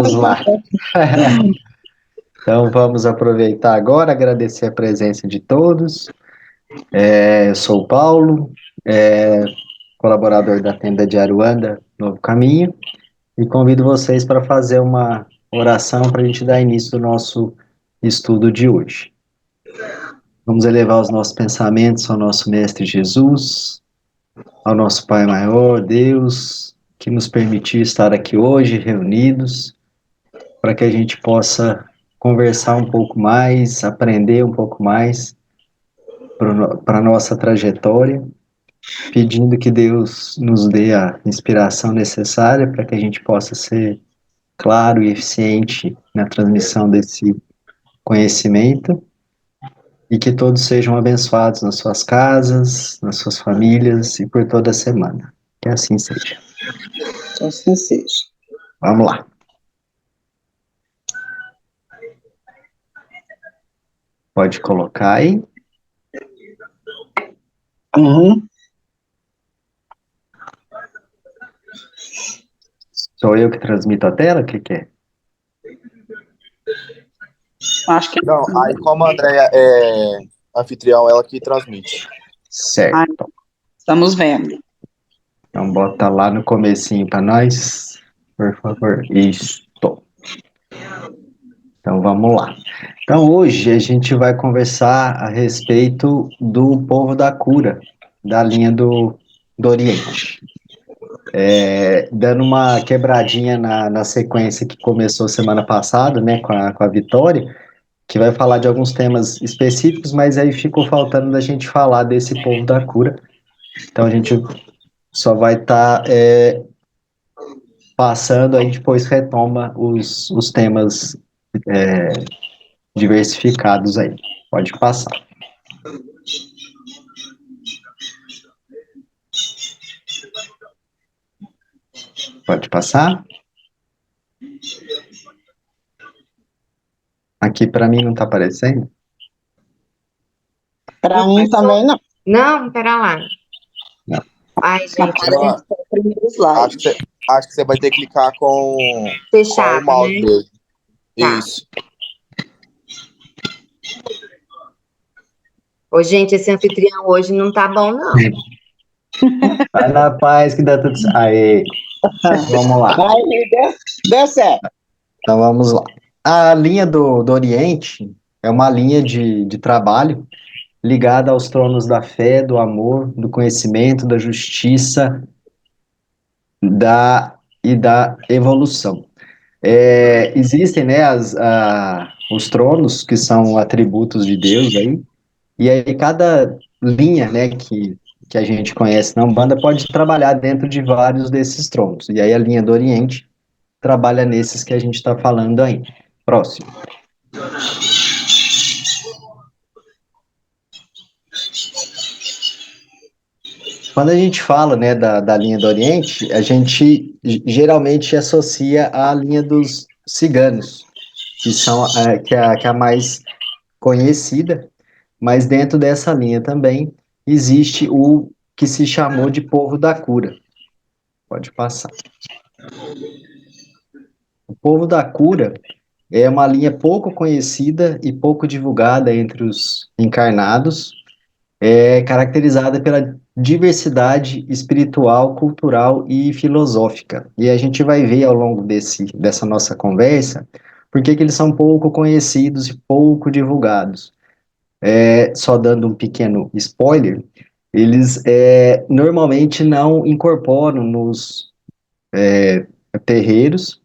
Vamos lá. Então, vamos aproveitar agora, agradecer a presença de todos. Eu sou o Paulo, colaborador da tenda de Aruanda, Novo Caminho, e convido vocês para fazer uma oração para a gente dar início ao nosso estudo de hoje. Vamos elevar os nossos pensamentos ao nosso Mestre Jesus, ao nosso Pai maior, Deus, que nos permitiu estar aqui hoje reunidos, para que a gente possa conversar um pouco mais, aprender um pouco mais para a nossa trajetória, pedindo que Deus nos dê a inspiração necessária para que a gente possa ser claro e eficiente na transmissão desse conhecimento e que todos sejam abençoados nas suas casas, nas suas famílias e por toda a semana. Que assim seja. Que assim seja. Vamos lá. Pode colocar aí. Uhum. Sou eu que transmito a tela? O que que é? Acho que Não, aí como a Andréia é anfitrião, ela que transmite. Certo. estamos vendo. Então bota lá no comecinho para nós, por favor. Isso. Então vamos lá. Então hoje a gente vai conversar a respeito do povo da cura, da linha do Oriente. Dando uma quebradinha na sequência que começou semana passada, né, com a Vitória, que vai falar de alguns temas específicos, mas aí ficou faltando da gente falar desse povo da cura. Então a gente só vai estar passando, aí depois retoma os temas diversificados aí. Pode passar. Pode passar. Aqui para mim não está aparecendo. Para mim também não. Não, pera lá. Não. Ai, gente, Aparece o primeiro slide. Acho que você vai ter que clicar com fechado, o mouse né? dele. Tá. Isso. Ô, gente, esse anfitrião hoje não tá bom, não. Vai na paz que dá tudo certo. Aí, vamos lá. Aí, deu certo. Então vamos lá. A linha do Oriente é uma linha de trabalho ligada aos tronos da fé, do amor, do conhecimento, da justiça e da evolução. Existem, né, os tronos, que são atributos de Deus aí, e aí cada linha, né, que a gente conhece na Umbanda pode trabalhar dentro de vários desses tronos. E aí a linha do Oriente trabalha nesses que a gente está falando aí. Próximo. Quando a gente fala, né, da linha do Oriente, a gente geralmente associa à linha dos ciganos, que são que é a mais conhecida, mas dentro dessa linha também existe o que se chamou de povo da cura. Pode passar. O povo da cura é uma linha pouco conhecida e pouco divulgada entre os encarnados, caracterizada pela diversidade espiritual, cultural e filosófica. E a gente vai ver ao longo dessa nossa conversa por que eles são pouco conhecidos e pouco divulgados. Só dando um pequeno spoiler, eles normalmente não incorporam nos terreiros,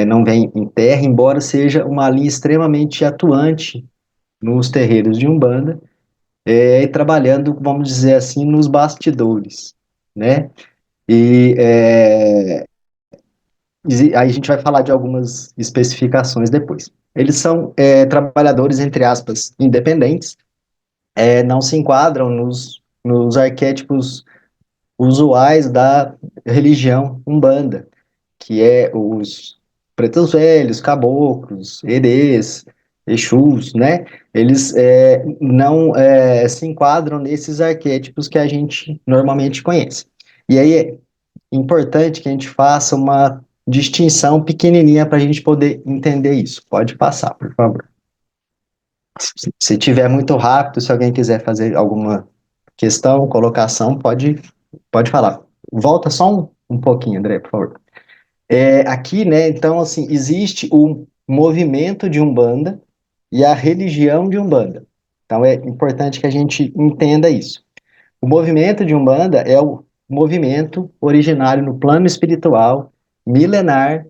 não vem em terra, embora seja uma linha extremamente atuante nos terreiros de Umbanda, e trabalhando, vamos dizer assim, nos bastidores, né? Aí a gente vai falar de algumas especificações depois. Eles são trabalhadores, entre aspas, independentes, não se enquadram nos arquétipos usuais da religião Umbanda, que é os pretos velhos, caboclos, herês, exus, né? Eles não se enquadram nesses arquétipos que a gente normalmente conhece. E aí é importante que a gente faça uma distinção pequenininha para a gente poder entender isso. Pode passar, por favor. Se tiver muito rápido, se alguém quiser fazer alguma questão, colocação, pode falar. Volta só um pouquinho, André, por favor. Aqui, né, então, assim, existe o movimento de Umbanda e a religião de Umbanda. Então, é importante que a gente entenda isso. O movimento de Umbanda é o movimento originário no plano espiritual, milenar,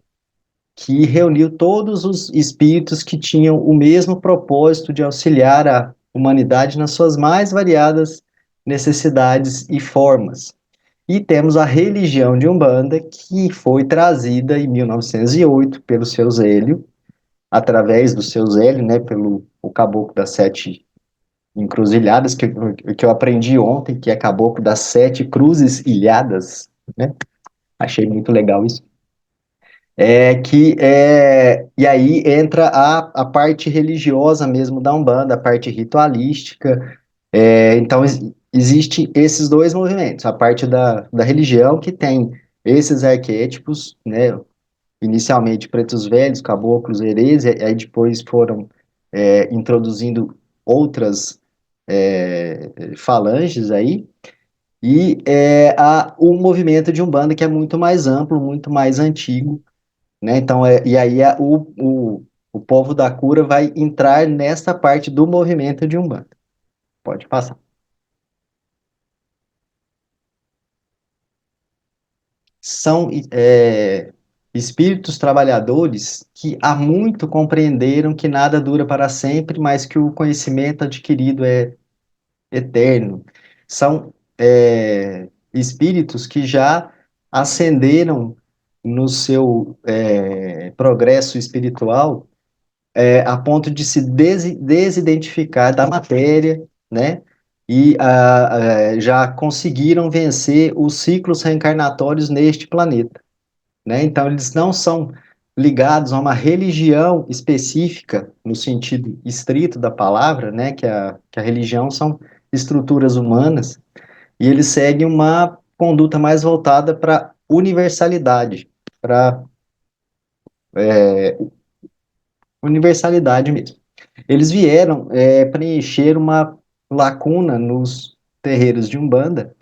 que reuniu todos os espíritos que tinham o mesmo propósito de auxiliar a humanidade nas suas mais variadas necessidades e formas. E temos a religião de Umbanda, que foi trazida em 1908 pelo seu Zélio, através do seu Zélio, né, pelo o Caboclo das Sete Encruzilhadas, que eu aprendi ontem, que é Caboclo das Sete Cruzes Ilhadas, né? Achei muito legal isso. E aí entra a parte religiosa mesmo da Umbanda, a parte ritualística. Então, existe esses dois movimentos, a parte da religião, que tem esses arquétipos, né, inicialmente pretos velhos, caboclos, herês, e aí depois foram introduzindo outras falanges aí, e o movimento de Umbanda, que é muito mais amplo, muito mais antigo, né? Então, e aí o povo da cura vai entrar nessa parte do movimento de Umbanda. Pode passar. São espíritos trabalhadores que há muito compreenderam que nada dura para sempre, mas que o conhecimento adquirido é eterno. São espíritos que já ascenderam no seu progresso espiritual a ponto de se desidentificar da matéria, né? E já conseguiram vencer os ciclos reencarnatórios neste planeta, né? Então, eles não são ligados a uma religião específica, no sentido estrito da palavra, né? Que a religião são estruturas humanas, e eles seguem uma conduta mais voltada para para universalidade mesmo. Eles vieram preencher uma lacuna nos terreiros de Umbanda,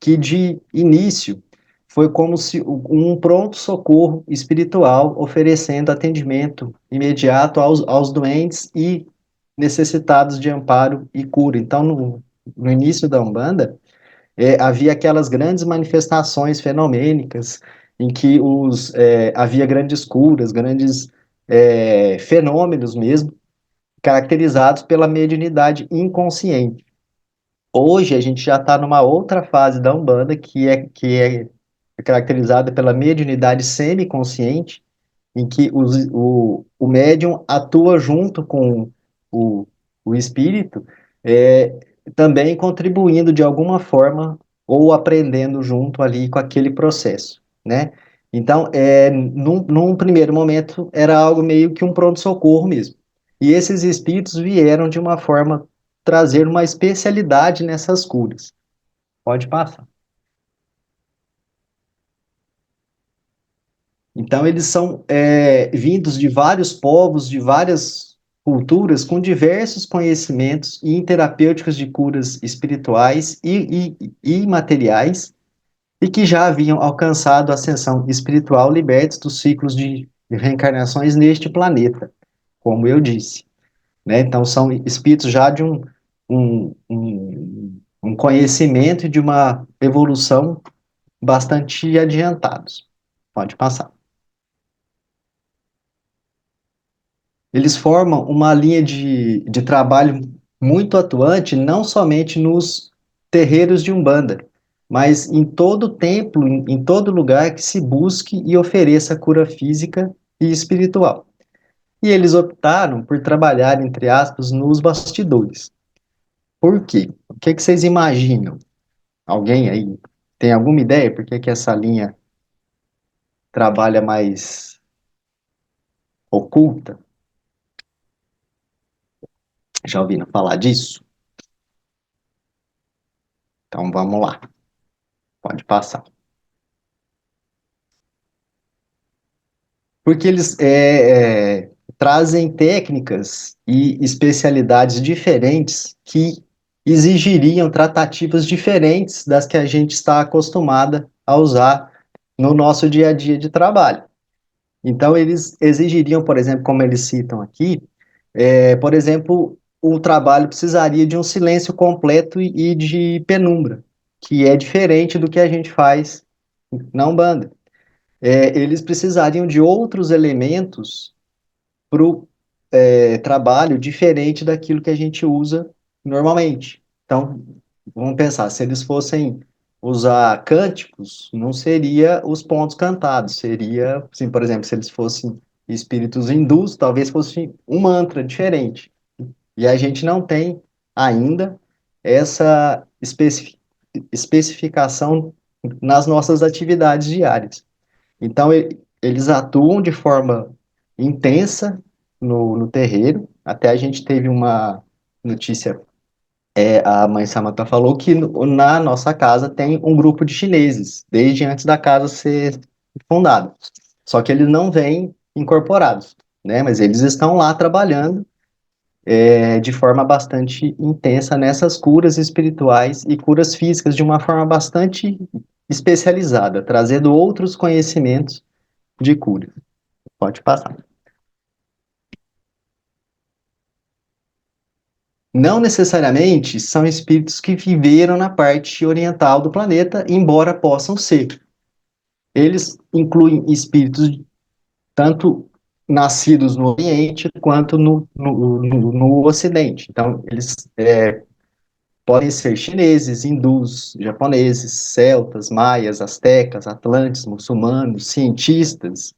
que de início foi como se um pronto-socorro espiritual oferecendo atendimento imediato aos doentes e necessitados de amparo e cura. Então, no início da Umbanda, havia aquelas grandes manifestações fenomênicas em que havia grandes curas, grandes fenômenos mesmo, caracterizados pela mediunidade inconsciente. Hoje a gente já está numa outra fase da Umbanda que é caracterizada pela mediunidade semiconsciente, em que o médium atua junto com o, o espírito, é, também contribuindo de alguma forma ou aprendendo junto ali com aquele processo, né? Então, num primeiro momento, era algo meio que um pronto-socorro mesmo. E esses espíritos vieram de uma forma trazer uma especialidade nessas curas. Pode passar. Então, eles são vindos de vários povos, de várias culturas, com diversos conhecimentos e terapêuticos de curas espirituais e materiais, e que já haviam alcançado a ascensão espiritual libertos dos ciclos de reencarnações neste planeta, como eu disse, né? Então, são espíritos já de um conhecimento e de uma evolução bastante adiantados. Pode passar. Eles formam uma linha de trabalho muito atuante, não somente nos terreiros de Umbanda, mas em todo templo, em todo lugar que se busque e ofereça cura física e espiritual. E eles optaram por trabalhar, entre aspas, nos bastidores. Por quê? O que vocês imaginam? Alguém aí tem alguma ideia por que essa linha trabalha mais oculta? Já ouviram falar disso? Então vamos lá, pode passar. porque eles trazem técnicas e especialidades diferentes que exigiriam tratativas diferentes das que a gente está acostumada a usar no nosso dia a dia de trabalho. Então, eles exigiriam, por exemplo, como eles citam aqui, por exemplo, o trabalho precisaria de um silêncio completo e de penumbra, que é diferente do que a gente faz na Umbanda. Eles precisariam de outros elementos para o trabalho diferente daquilo que a gente usa normalmente. Então, vamos pensar, se eles fossem usar cânticos, não seria os pontos cantados, seria, assim, por exemplo, se eles fossem espíritos hindus, talvez fosse um mantra diferente. E a gente não tem ainda essa especificação nas nossas atividades diárias. Então, eles atuam de forma intensa no terreiro. Até a gente teve uma notícia, a mãe Samantha falou que na nossa casa tem um grupo de chineses, desde antes da casa ser fundada. Só que eles não vêm incorporados, né? Mas eles estão lá trabalhando de forma bastante intensa nessas curas espirituais e curas físicas de uma forma bastante especializada, trazendo outros conhecimentos de cura. Pode passar. Não necessariamente são espíritos que viveram na parte oriental do planeta, embora possam ser. Eles incluem espíritos tanto nascidos no Oriente quanto no Ocidente. Então, eles podem ser chineses, hindus, japoneses, celtas, maias, astecas, atlantes, muçulmanos, cientistas,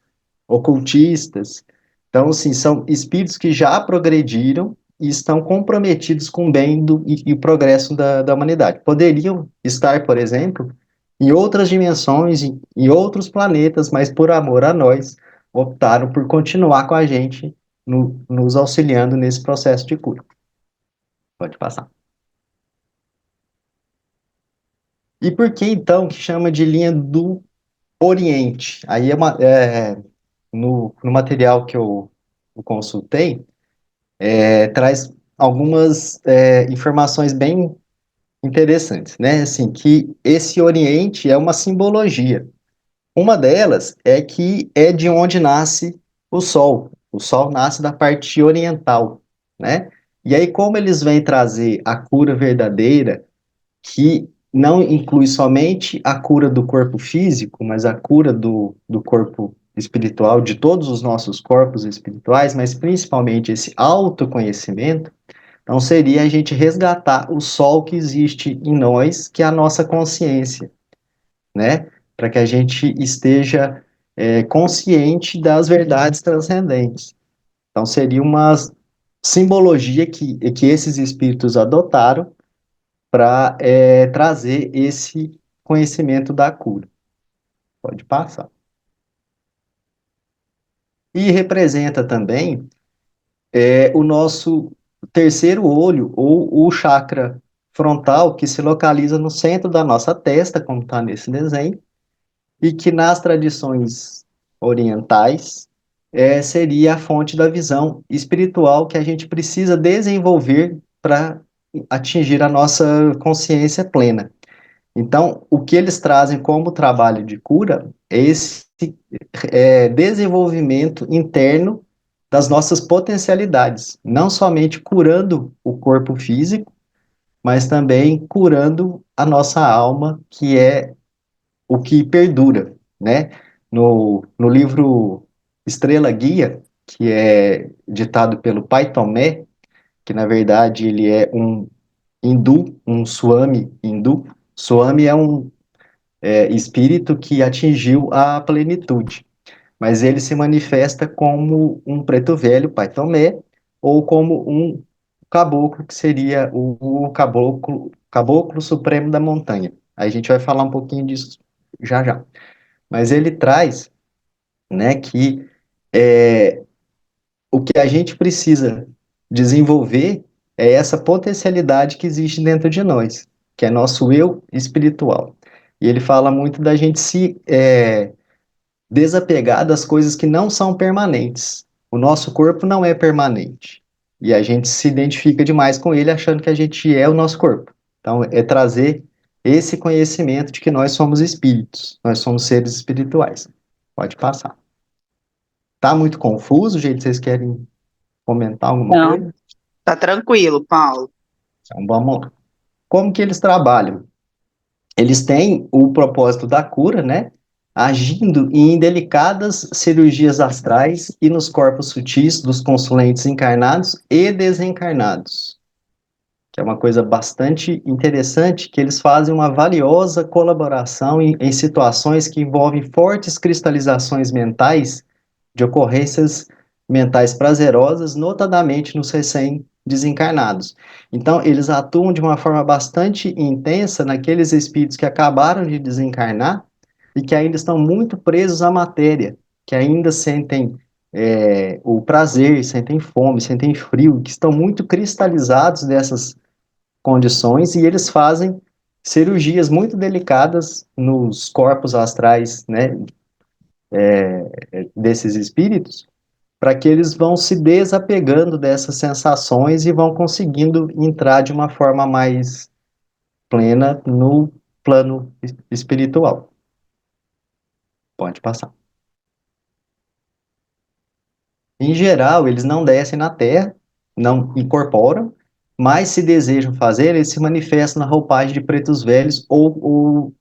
ocultistas. Então, assim, são espíritos que já progrediram e estão comprometidos com o bem e o progresso da humanidade. Poderiam estar, por exemplo, em outras dimensões, em outros planetas, mas por amor a nós, optaram por continuar com a gente, nos auxiliando nesse processo de cura. Pode passar. E por que, então, que chama de linha do Oriente? Aí no material que eu consultei, traz algumas informações bem interessantes, né? Assim, que esse Oriente é uma simbologia. Uma delas é que é de onde nasce o Sol. O Sol nasce da parte oriental, né? E aí, como eles vêm trazer a cura verdadeira, que não inclui somente a cura do corpo físico, mas a cura do corpo espiritual, de todos os nossos corpos espirituais, mas principalmente esse autoconhecimento, então seria a gente resgatar o sol que existe em nós, que é a nossa consciência, né? Para que a gente esteja consciente das verdades transcendentes. Então seria uma simbologia que esses espíritos adotaram para trazer esse conhecimento da cura. Pode passar. E representa também o nosso terceiro olho, ou o chakra frontal, que se localiza no centro da nossa testa, como está nesse desenho, e que nas tradições orientais seria a fonte da visão espiritual que a gente precisa desenvolver para atingir a nossa consciência plena. Então, o que eles trazem como trabalho de cura é esse desenvolvimento interno das nossas potencialidades, não somente curando o corpo físico, mas também curando a nossa alma, que é o que perdura, né? No livro Estrela Guia, que é ditado pelo Pai Tomé, que na verdade ele é um hindu, um Swami hindu. Swami é um espírito que atingiu a plenitude, mas ele se manifesta como um preto velho, Pai Tomé, ou como um caboclo, que seria o caboclo supremo da montanha. Aí a gente vai falar um pouquinho disso já já. Mas ele traz, né, que o que a gente precisa desenvolver é essa potencialidade que existe dentro de nós, que é nosso eu espiritual. E ele fala muito da gente se desapegar das coisas que não são permanentes. O nosso corpo não é permanente. E a gente se identifica demais com ele achando que a gente é o nosso corpo. Então, é trazer esse conhecimento de que nós somos espíritos, nós somos seres espirituais. Pode passar. Tá muito confuso o jeito que vocês querem comentar alguma Não. coisa? Tá tranquilo, Paulo. Então, vamos lá. Como que eles trabalham? Eles têm o propósito da cura, né? Agindo em delicadas cirurgias astrais e nos corpos sutis dos consulentes encarnados e desencarnados. Que é uma coisa bastante interessante, que eles fazem uma valiosa colaboração em situações que envolvem fortes cristalizações mentais de ocorrências mentais prazerosas, notadamente nos recém-desencarnados. Então, eles atuam de uma forma bastante intensa naqueles espíritos que acabaram de desencarnar e que ainda estão muito presos à matéria, que ainda sentem o prazer, sentem fome, sentem frio, que estão muito cristalizados dessas condições e eles fazem cirurgias muito delicadas nos corpos astrais, né, desses espíritos, para que eles vão se desapegando dessas sensações e vão conseguindo entrar de uma forma mais plena no plano espiritual. Pode passar. Em geral, eles não descem na Terra, não incorporam, mas se desejam fazer, eles se manifestam na roupagem de pretos velhos ou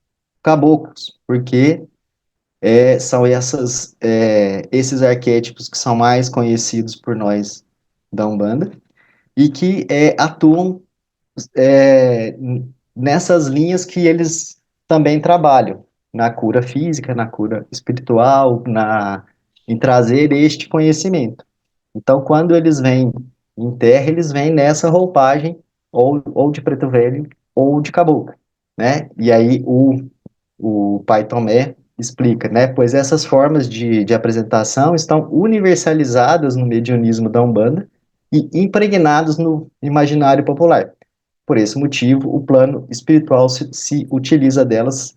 caboclos, porque são esses arquétipos que são mais conhecidos por nós da Umbanda, e que atuam nessas linhas que eles também trabalham, na cura física, na cura espiritual, em trazer este conhecimento. Então, quando eles vêm em terra, eles vêm nessa roupagem, ou de preto velho, ou de caboclo, né? E aí o Pai Tomé explica, né? Pois essas formas de apresentação estão universalizadas no mediunismo da Umbanda e impregnados no imaginário popular. Por esse motivo, o plano espiritual se utiliza delas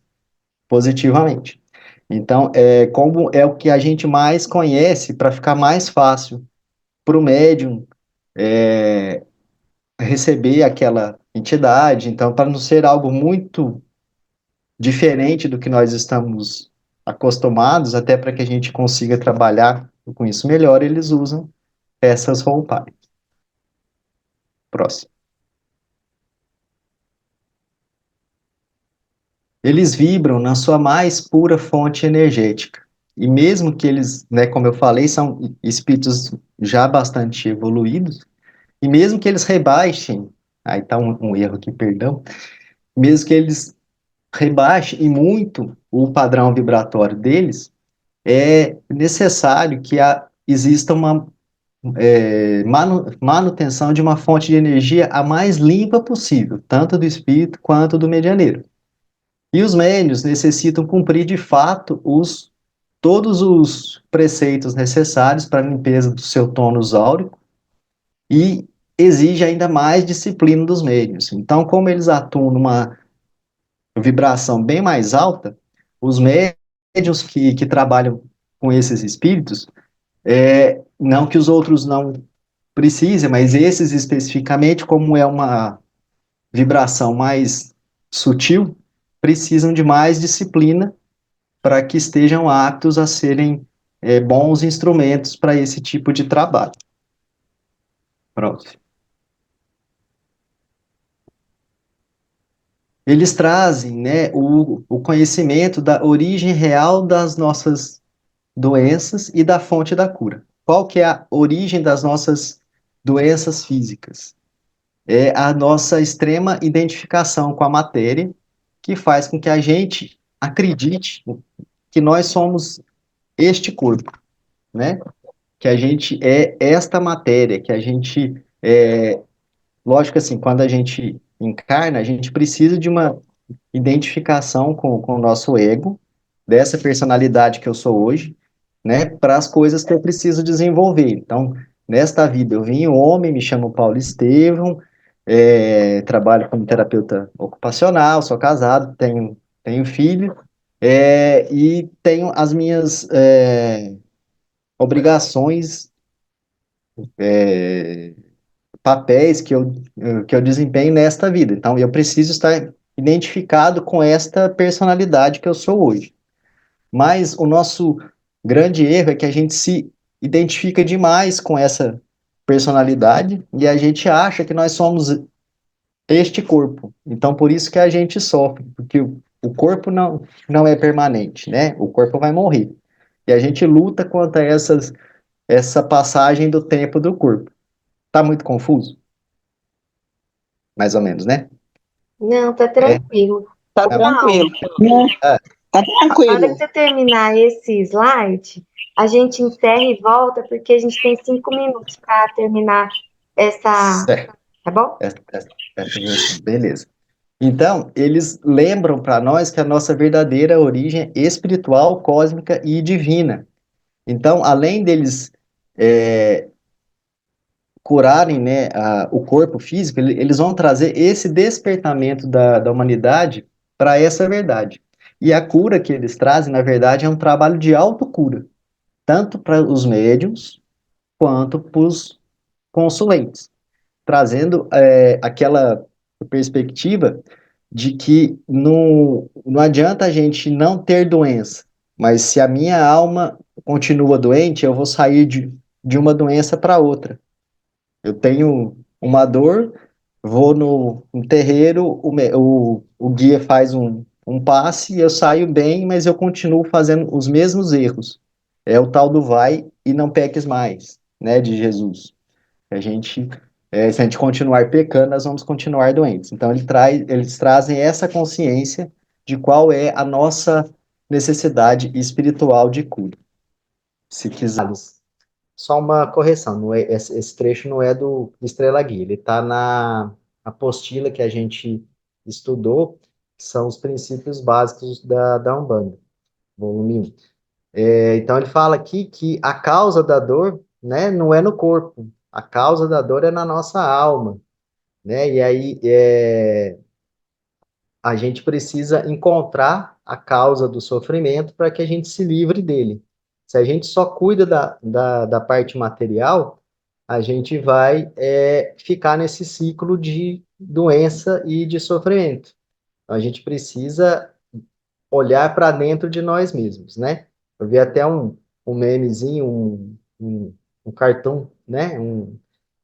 positivamente. Então, como é o que a gente mais conhece, para ficar mais fácil para o médium receber aquela entidade, então, para não ser algo muito diferente do que nós estamos acostumados, até para que a gente consiga trabalhar com isso melhor, eles usam essas roupagens. Próximo. Eles vibram na sua mais pura fonte energética. E mesmo que eles, né, como eu falei, são espíritos já bastante evoluídos, e mesmo que eles rebaixem, aí está um erro aqui, perdão, mesmo que eles rebaixem e muito o padrão vibratório deles, é necessário que exista uma manutenção de uma fonte de energia a mais limpa possível, tanto do espírito quanto do medianeiro. E os médiuns necessitam cumprir de fato todos os preceitos necessários para a limpeza do seu tônus áurico e exige ainda mais disciplina dos médiuns. Então, como eles atuam numa vibração bem mais alta, os médiuns que trabalham com esses espíritos, não que os outros não precisem, mas esses especificamente, como é uma vibração mais sutil, precisam de mais disciplina para que estejam aptos a serem bons instrumentos para esse tipo de trabalho. Pronto. Eles trazem, né, o conhecimento da origem real das nossas doenças e da fonte da cura. Qual que é a origem das nossas doenças físicas? É a nossa extrema identificação com a matéria, que faz com que a gente acredite que nós somos este corpo, né? Que a gente é esta matéria, que a gente lógico assim, quando a gente encarna, a gente precisa de uma identificação com o nosso ego, dessa personalidade que eu sou hoje, né, para as coisas que eu preciso desenvolver. Então, nesta vida eu vim homem, me chamo Paulo Estevão, trabalho como terapeuta ocupacional, sou casado, tenho filho, E tenho as minhas obrigações, é, papéis que eu desempenho nesta vida. Então, eu preciso estar identificado com esta personalidade que eu sou hoje. Mas o nosso grande erro é que a gente se identifica demais com essa personalidade e a gente acha que nós somos este corpo. Então, por isso que a gente sofre, porque o corpo não é permanente, né? O corpo vai morrer. E a gente luta contra essa passagem do tempo do corpo. Tá muito confuso? Mais ou menos, né? Não, tá É. tranquilo. Tá Ô, Ah, Paulo, tranquilo. Não, ah, tá a hora que tranquilo. você terminar esse slide, a gente encerra e volta, porque a gente tem 5 minutos para terminar essa, certo. tá bom? Beleza. Então, eles lembram para nós que a nossa verdadeira origem é espiritual, cósmica e divina. Então, além deles é, curarem, né, o corpo físico, eles vão trazer esse despertamento da humanidade para essa verdade. E a cura que eles trazem, na verdade, é um trabalho de autocura, tanto para os médiums quanto para os consulentes, trazendo aquela perspectiva de que não adianta a gente não ter doença, mas se a minha alma continua doente, eu vou sair de uma doença para outra. Eu tenho uma dor, vou no terreiro, o guia faz um passe, eu saio bem, mas eu continuo fazendo os mesmos erros. É o tal do vai e não peques mais, né, de Jesus. Se a gente continuar pecando, nós vamos continuar doentes. Então, eles trazem essa consciência de qual é a nossa necessidade espiritual de cura. Se quiser. Só uma correção, esse trecho não é do Estrela Guia, ele está na apostila que a gente estudou, que são os princípios básicos da Umbanda, volume 1. Então ele fala aqui que a causa da dor, né, não é no corpo, a causa da dor é na nossa alma, né? E aí a gente precisa encontrar a causa do sofrimento para que a gente se livre dele. Se a gente só cuida da parte material, a gente vai ficar nesse ciclo de doença e de sofrimento. Então, a gente precisa olhar para dentro de nós mesmos, né? Eu vi até um memezinho, um cartoon, né?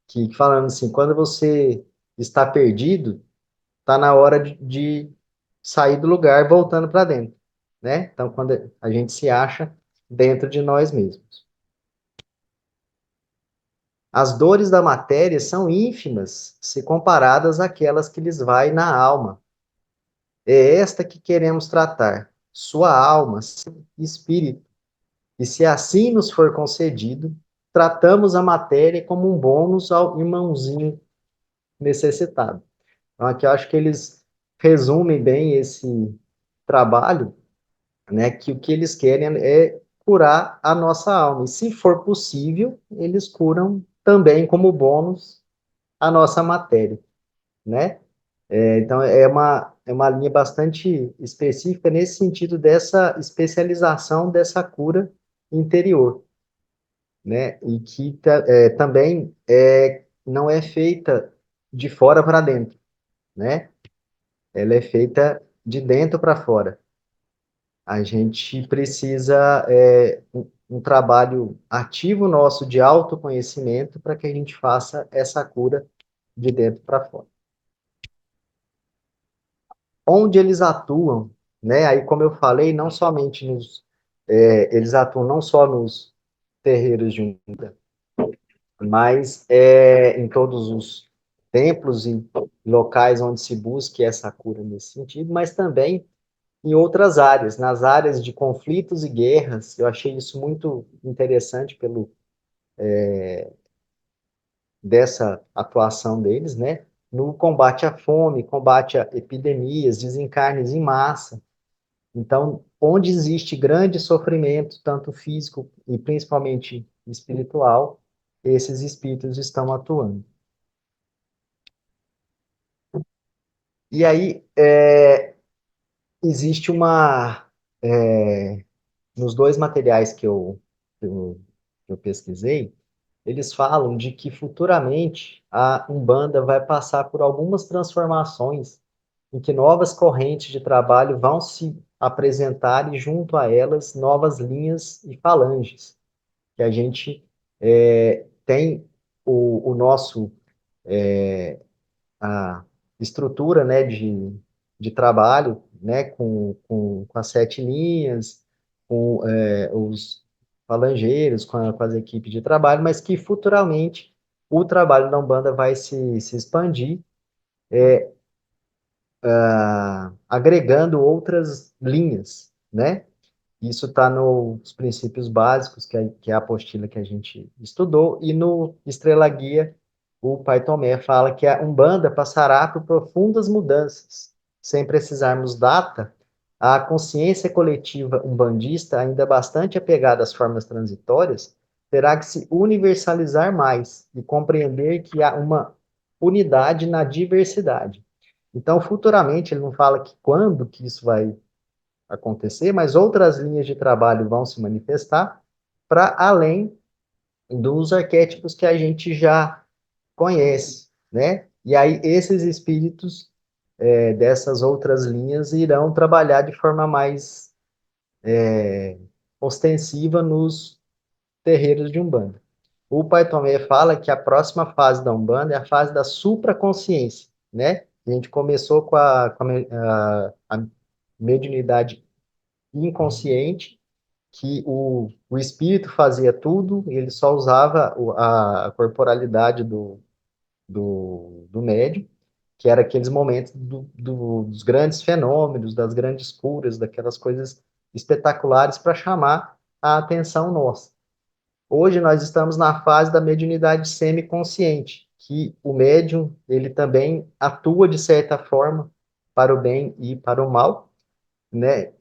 Que falando assim, quando você está perdido, está na hora de sair do lugar voltando para dentro, né? Então, quando a gente se acha dentro de nós mesmos. As dores da matéria são ínfimas se comparadas àquelas que lhes vai na alma. É esta que queremos tratar, sua alma, seu espírito. E se assim nos for concedido, tratamos a matéria como um bônus ao irmãozinho necessitado. Então, aqui eu acho que eles resumem bem esse trabalho, né? Que o que eles querem é curar a nossa alma. E se for possível, eles curam também como bônus a nossa matéria, né? Então, é uma linha bastante específica nesse sentido dessa especialização dessa cura interior, né? E que também não é feita de fora para dentro, né? Ela é feita de dentro para fora. A gente precisa um trabalho ativo nosso de autoconhecimento para que a gente faça essa cura de dentro para fora. Onde eles atuam, né? Aí, como eu falei, não somente eles atuam não só nos terreiros de Umbanda, mas em todos os templos e locais onde se busque essa cura nesse sentido, mas também em outras áreas, nas áreas de conflitos e guerras. Eu achei isso muito interessante dessa atuação deles, né? No combate à fome, combate a epidemias, desencarnes em massa. Então, onde existe grande sofrimento, tanto físico e principalmente espiritual, esses espíritos estão atuando. E aí, existe uma nos dois materiais que eu pesquisei, eles falam de que futuramente a Umbanda vai passar por algumas transformações em que novas correntes de trabalho vão se apresentar e junto a elas novas linhas e falanges, que a gente tem o nosso a estrutura, né, de trabalho, né, com as 7 linhas, com os falangeiros, com as equipes de trabalho, mas que futuramente o trabalho da Umbanda vai se expandir, agregando outras linhas, né? Isso está nos princípios básicos, que é a apostila que a gente estudou, e no Estrela Guia, o Pai Tomé fala que a Umbanda passará por profundas mudanças. Sem precisarmos data, a consciência coletiva umbandista, ainda bastante apegada às formas transitórias, terá que se universalizar mais e compreender que há uma unidade na diversidade. Então, futuramente, ele não fala que quando que isso vai acontecer, mas outras linhas de trabalho vão se manifestar para além dos arquétipos que a gente já conhece, né? E aí esses espíritos dessas outras linhas irão trabalhar de forma mais ostensiva nos terreiros de Umbanda. O Pai Tomé fala que a próxima fase da Umbanda é a fase da supraconsciência, né? A gente começou com a mediunidade inconsciente, que o espírito fazia tudo, ele só usava a corporalidade do médium, que era aqueles momentos dos grandes fenômenos, das grandes curas, daquelas coisas espetaculares para chamar a atenção nossa. Hoje nós estamos na fase da mediunidade semiconsciente, que o médium, ele também atua de certa forma para o bem e para o mal, né,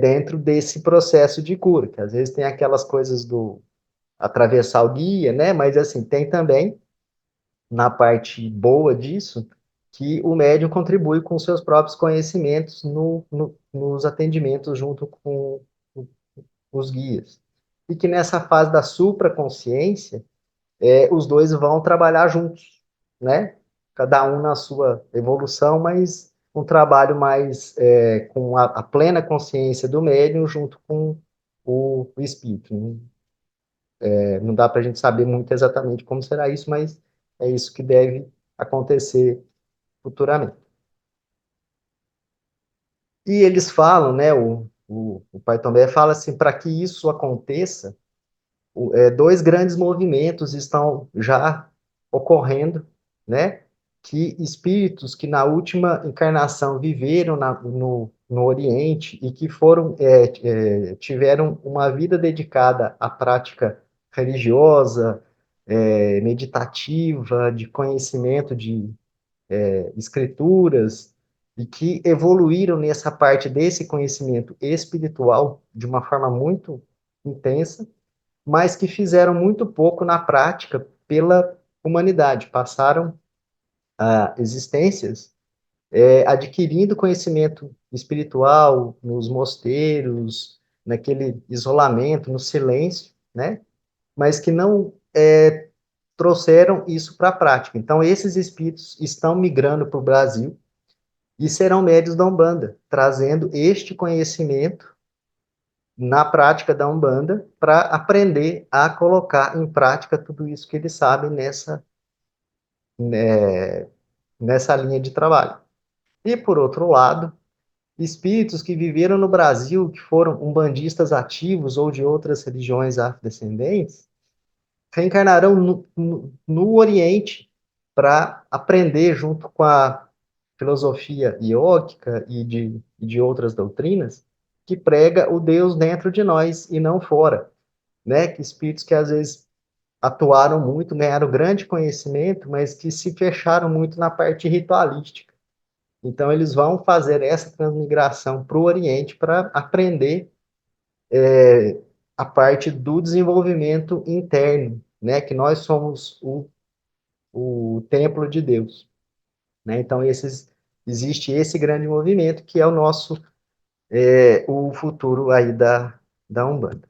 dentro desse processo de cura, que às vezes tem aquelas coisas do atravessar o guia, né, mas assim, tem também, na parte boa disso, que o médium contribui com seus próprios conhecimentos nos atendimentos junto com os guias. E que nessa fase da supraconsciência, os dois vão trabalhar juntos, né? Cada um na sua evolução, mas um trabalho mais com a plena consciência do médium junto com o espírito. Não dá para a gente saber muito exatamente como será isso, mas é isso que deve acontecer futuramente. E eles falam, né? O Pai Tomé fala assim, para que isso aconteça, dois grandes movimentos estão já ocorrendo, né? Que espíritos que na última encarnação viveram no Oriente e que tiveram uma vida dedicada à prática religiosa, meditativa, de conhecimento de escrituras, e que evoluíram nessa parte desse conhecimento espiritual de uma forma muito intensa, mas que fizeram muito pouco na prática pela humanidade. Passaram existências adquirindo conhecimento espiritual nos mosteiros, naquele isolamento, no silêncio, né? Mas que não trouxeram isso para a prática. Então, esses espíritos estão migrando para o Brasil e serão médios da Umbanda, trazendo este conhecimento na prática da Umbanda para aprender a colocar em prática tudo isso que eles sabem nessa linha de trabalho. E, por outro lado, espíritos que viveram no Brasil, que foram umbandistas ativos ou de outras religiões afrodescendentes, reencarnarão no Oriente para aprender junto com a filosofia iógica e de outras doutrinas, que prega o Deus dentro de nós e não fora, né? Que espíritos que às vezes atuaram muito, ganharam grande conhecimento, mas que se fecharam muito na parte ritualística. Então, eles vão fazer essa transmigração para o Oriente para aprender a parte do desenvolvimento interno, né? Que nós somos o templo de Deus, né? Então, existe esse grande movimento que é o nosso o futuro aí da Umbanda.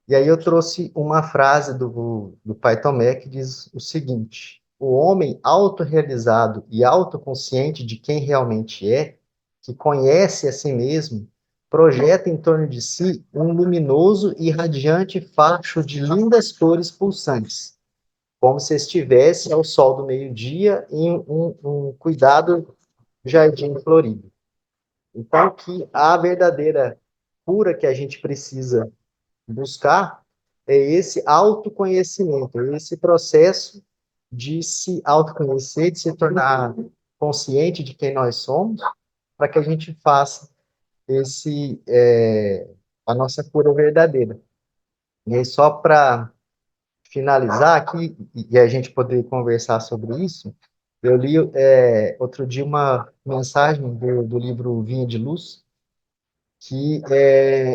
E aí eu trouxe uma frase do Pai Tomé que diz o seguinte: o homem autorrealizado e autoconsciente de quem realmente é, que conhece a si mesmo, projeta em torno de si um luminoso e radiante facho de lindas cores pulsantes, como se estivesse ao sol do meio-dia em um cuidado jardim florido. Então, que a verdadeira cura que a gente precisa buscar é esse autoconhecimento, é esse processo de se autoconhecer, de se tornar consciente de quem nós somos, para que a gente faça a nossa cura verdadeira. E aí, só para finalizar aqui, e a gente poder conversar sobre isso, eu li outro dia uma mensagem do livro Vinha de Luz, que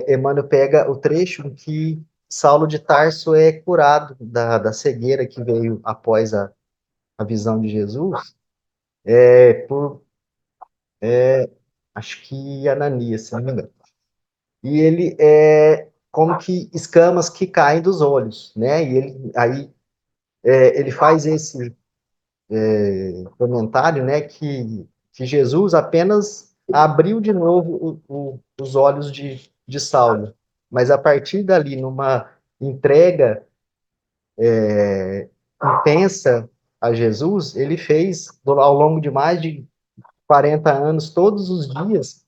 Emmanuel pega o trecho em que Saulo de Tarso é curado da cegueira que veio após a visão de Jesus, por, acho que Ananias, se não me engano. E ele como que escamas que caem dos olhos, né? E ele faz esse comentário, né, que Jesus apenas abriu de novo os olhos de Saulo, mas a partir dali, numa entrega intensa a Jesus, ele fez, ao longo de mais de 40 anos, todos os dias,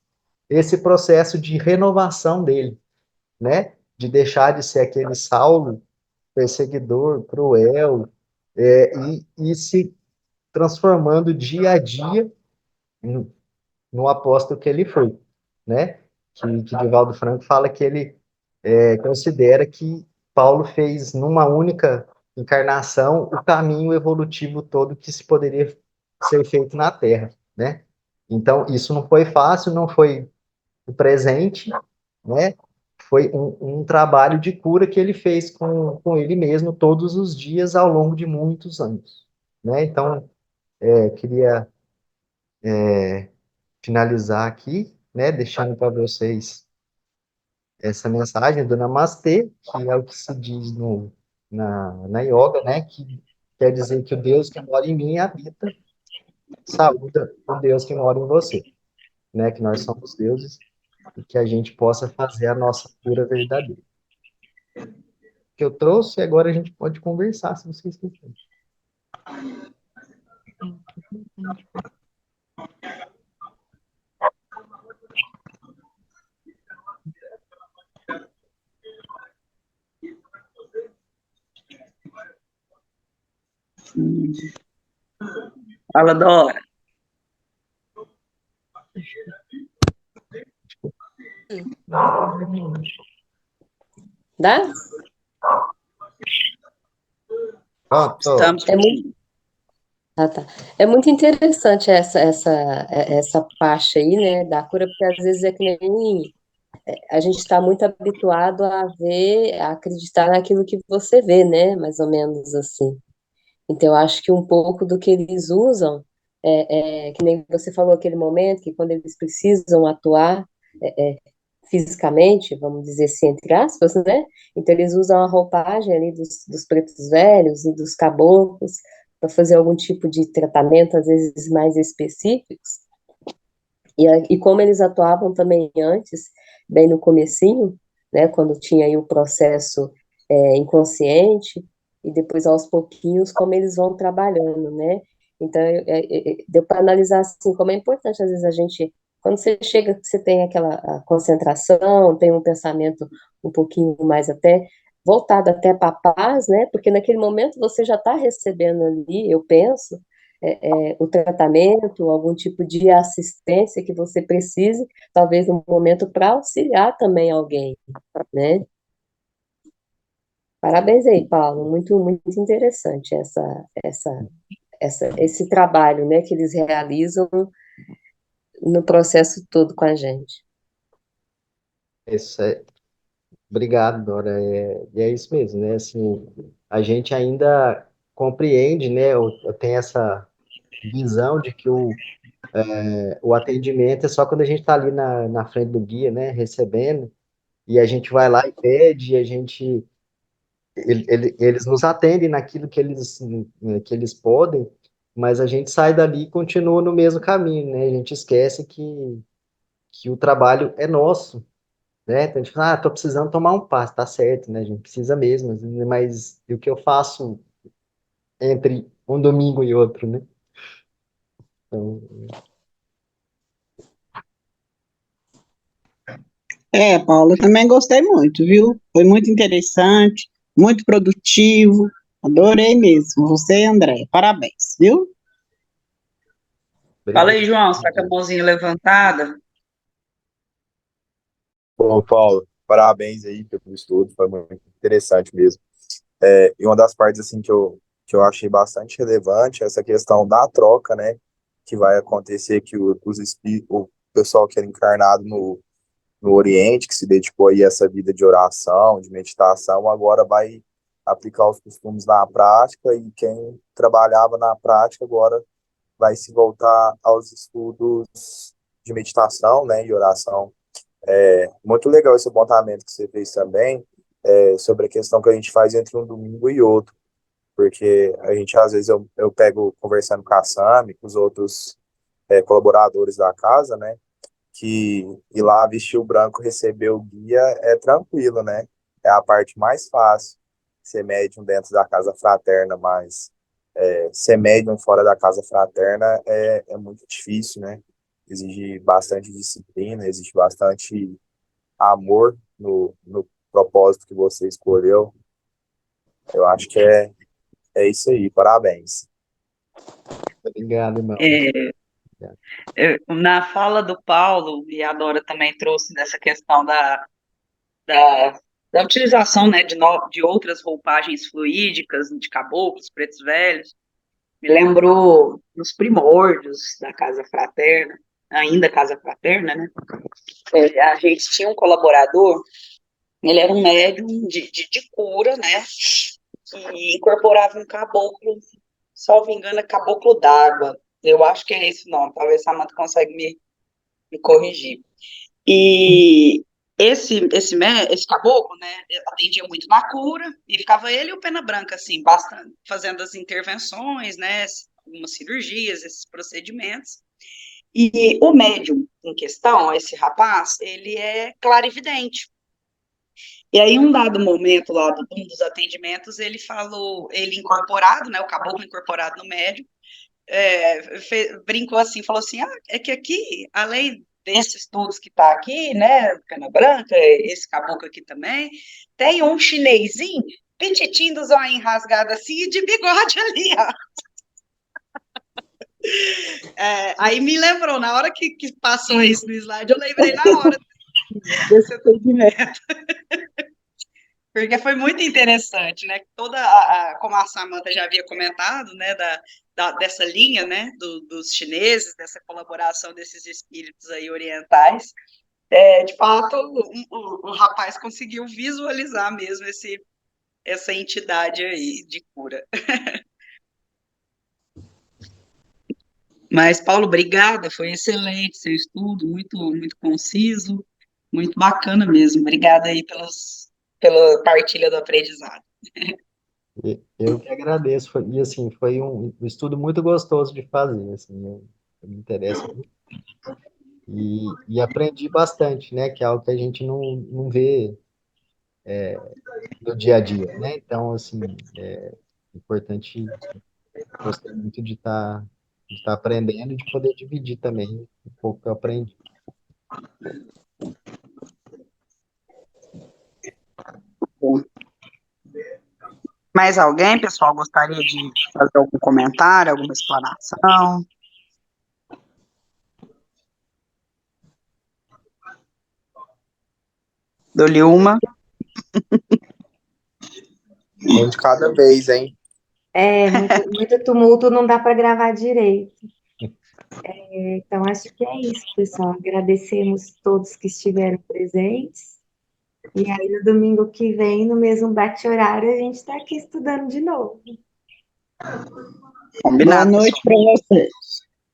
esse processo de renovação dele, né, de deixar de ser aquele Saulo perseguidor, cruel, e se transformando dia a dia no apóstolo que ele foi, né? Que Divaldo Franco fala que ele considera que Paulo fez numa única encarnação o caminho evolutivo todo que se poderia ser feito na Terra, né? Então, isso não foi fácil, não foi o presente, né? Foi um trabalho de cura que ele fez com ele mesmo todos os dias ao longo de muitos anos, né? Então, queria finalizar aqui, né, deixando para vocês essa mensagem do Namastê, que é o que se diz na yoga, né, que quer dizer que o Deus que mora em mim habita, saúda o Deus que mora em você, né, que nós somos deuses e que a gente possa fazer a nossa cura verdadeira. Que eu trouxe, e agora a gente pode conversar, se vocês quiserem. Fala, Dora. Dá? Estamos É muito, tá. É muito interessante essa parte aí, né, da cura, porque às vezes é que nem a gente está muito habituado a ver, a acreditar naquilo que você vê, né, mais ou menos assim. Então, eu acho que um pouco do que eles usam, que nem você falou aquele momento, que quando eles precisam atuar fisicamente, vamos dizer assim, entre aspas, né? Então, eles usam a roupagem ali dos pretos velhos e dos caboclos para fazer algum tipo de tratamento, às vezes mais específicos. E como eles atuavam também antes, bem no comecinho, né, quando tinha aí o processo inconsciente, e depois aos pouquinhos como eles vão trabalhando, né? Então, deu para analisar assim como é importante, às vezes a gente, quando você chega, você tem aquela a concentração, tem um pensamento um pouquinho mais até voltado até para a paz, né? Porque naquele momento você já está recebendo ali, eu penso, o tratamento, algum tipo de assistência que você precise, talvez no momento para auxiliar também alguém, né? Parabéns aí, Paulo, muito, muito interessante esse trabalho, né, que eles realizam no processo todo com a gente. Isso obrigado, Dora. E é isso mesmo, né? Assim, a gente ainda compreende, né? Eu tenho essa visão de que O atendimento é só quando a gente está ali na frente do guia, né, recebendo, e a gente vai lá e pede, e eles nos atendem naquilo que eles podem, mas a gente sai dali e continua no mesmo caminho, né? A gente esquece que o trabalho é nosso, né? Então a gente fala, tô precisando tomar um passo, tá certo, né? A gente precisa mesmo, mas e o que eu faço entre um domingo e outro, né? Então, Paulo, eu também gostei muito, viu? Foi muito interessante, muito produtivo. Adorei mesmo. Você e André, parabéns, viu? Fala aí, João, você tá com a mãozinha levantada? Bom, Paulo, parabéns aí pelo estudo, foi muito interessante mesmo. E uma das partes assim que eu achei bastante relevante é essa questão da troca, né? Que vai acontecer que o pessoal que era encarnado no Oriente, que se dedicou aí a essa vida de oração, de meditação, agora vai aplicar os costumes na prática, e quem trabalhava na prática agora vai se voltar aos estudos de meditação, né, e oração. Muito legal esse apontamento que você fez também, sobre a questão que a gente faz entre um domingo e outro, porque a gente, às vezes, eu pego conversando com a Sami, com os outros colaboradores da casa, né, que ir lá vestir o branco, receber o guia é tranquilo, né? É a parte mais fácil, ser médium dentro da casa fraterna, mas ser médium fora da casa fraterna é muito difícil, né? Exige bastante disciplina, exige bastante amor no propósito que você escolheu. Eu acho que é isso aí, parabéns. obrigado, irmão. Na fala do Paulo, e a Dora também trouxe dessa questão da, da utilização, né, de outras roupagens fluídicas, de caboclos, pretos velhos, me lembrou nos primórdios da Casa Fraterna, ainda Casa Fraterna, né? A gente tinha um colaborador, ele era um médium de cura, né? E incorporava um caboclo, salvo engano, é caboclo d'água. Eu acho que é esse o nome, talvez a Samanta consegue me corrigir. E esse caboclo, né, atendia muito na cura, e ficava ele e o Pena Branca, assim, bastante, fazendo as intervenções, né, algumas cirurgias, esses procedimentos. E o médium em questão, esse rapaz, ele é clarividente. E aí, um dado momento lá, um dos atendimentos, ele falou, ele incorporado, né, o caboclo incorporado no médium, brincou assim, falou assim, é que aqui, além desses todos que tá aqui, né, Cana Branca, esse caboclo aqui também, tem um chinesinho, pititinho do zóio rasgado assim, e de bigode ali, ó. Aí me lembrou, na hora que passou isso no slide, eu lembrei na hora desse atendimento. Porque foi muito interessante, né? Como a Samantha já havia comentado, né, dessa linha, né, dos chineses, dessa colaboração desses espíritos aí orientais, de fato, o rapaz conseguiu visualizar mesmo essa entidade aí de cura. Mas, Paulo, obrigada, foi excelente seu estudo, muito, muito conciso, muito bacana mesmo. Obrigada aí pela partilha do aprendizado. Eu que agradeço, e assim, foi um estudo muito gostoso de fazer, assim, eu me interesso muito, e aprendi bastante, né, que é algo que a gente não vê no dia a dia, né, então, assim, é importante, gostei muito de estar aprendendo e de poder dividir também um pouco que eu aprendi. Mais alguém, pessoal, gostaria de fazer algum comentário, alguma explanação? Dou-lhe uma. Um de cada vez, hein? Muito tumulto, não dá para gravar direito. Então, acho que é isso, pessoal. Agradecemos todos que estiveram presentes. E aí, no domingo que vem, no mesmo bate-horário, a gente está aqui estudando de novo. Combinado. Boa noite para vocês.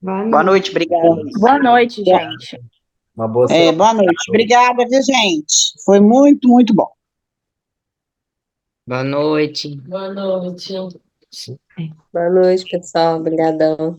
Boa Boa noite. noite, obrigada. Boa noite, gente. Uma boa semana. Boa noite. Obrigada, viu, gente? Foi muito, muito bom. Boa noite. Boa noite, pessoal. Obrigadão.